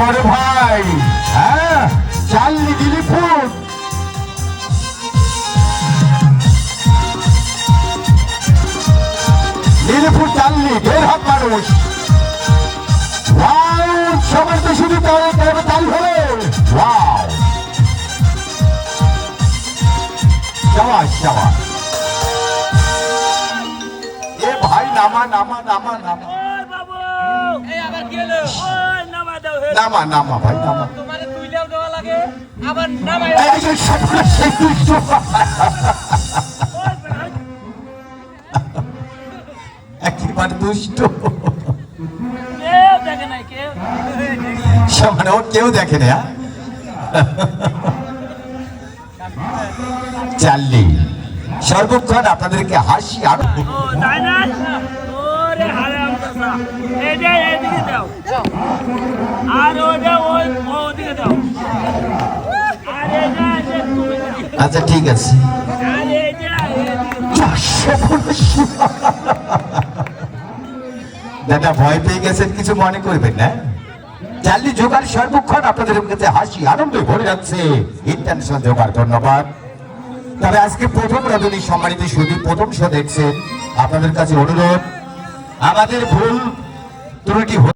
বড় ভাই, হ্যাঁ চালনি দিলি ফুট। নীলপুর চালনি 1.5 হাত মানুষ। সবার তো শুধু তাল হলো। যাওয়া যাওয়া এ ভাই নামা নামা নামা নামা নামা নামা ভাই নামা। একেবারে দুষ্ট মানে ওর কেউ দেখে না। চাললি সর্বক্ষণ আপনাদেরকে হাসি আর আচ্ছা ঠিক আছে। দাদা ভয় পেয়ে গেছেন, কিছু মনে করবেন না। চালনি জোগাড় সর্বক্ষণ আপনাদের কাছে হাসি আনন্দে ভরে যাচ্ছে। ইন্টারন্যাশনাল জোগাড়, ধন্যবাদ। তবে আজকে প্রথম রজনী সম্মানিত শুধু প্রথম শো দেখছেন, আপনাদের কাছে অনুরোধ, আমাদের ভুল ত্রুটি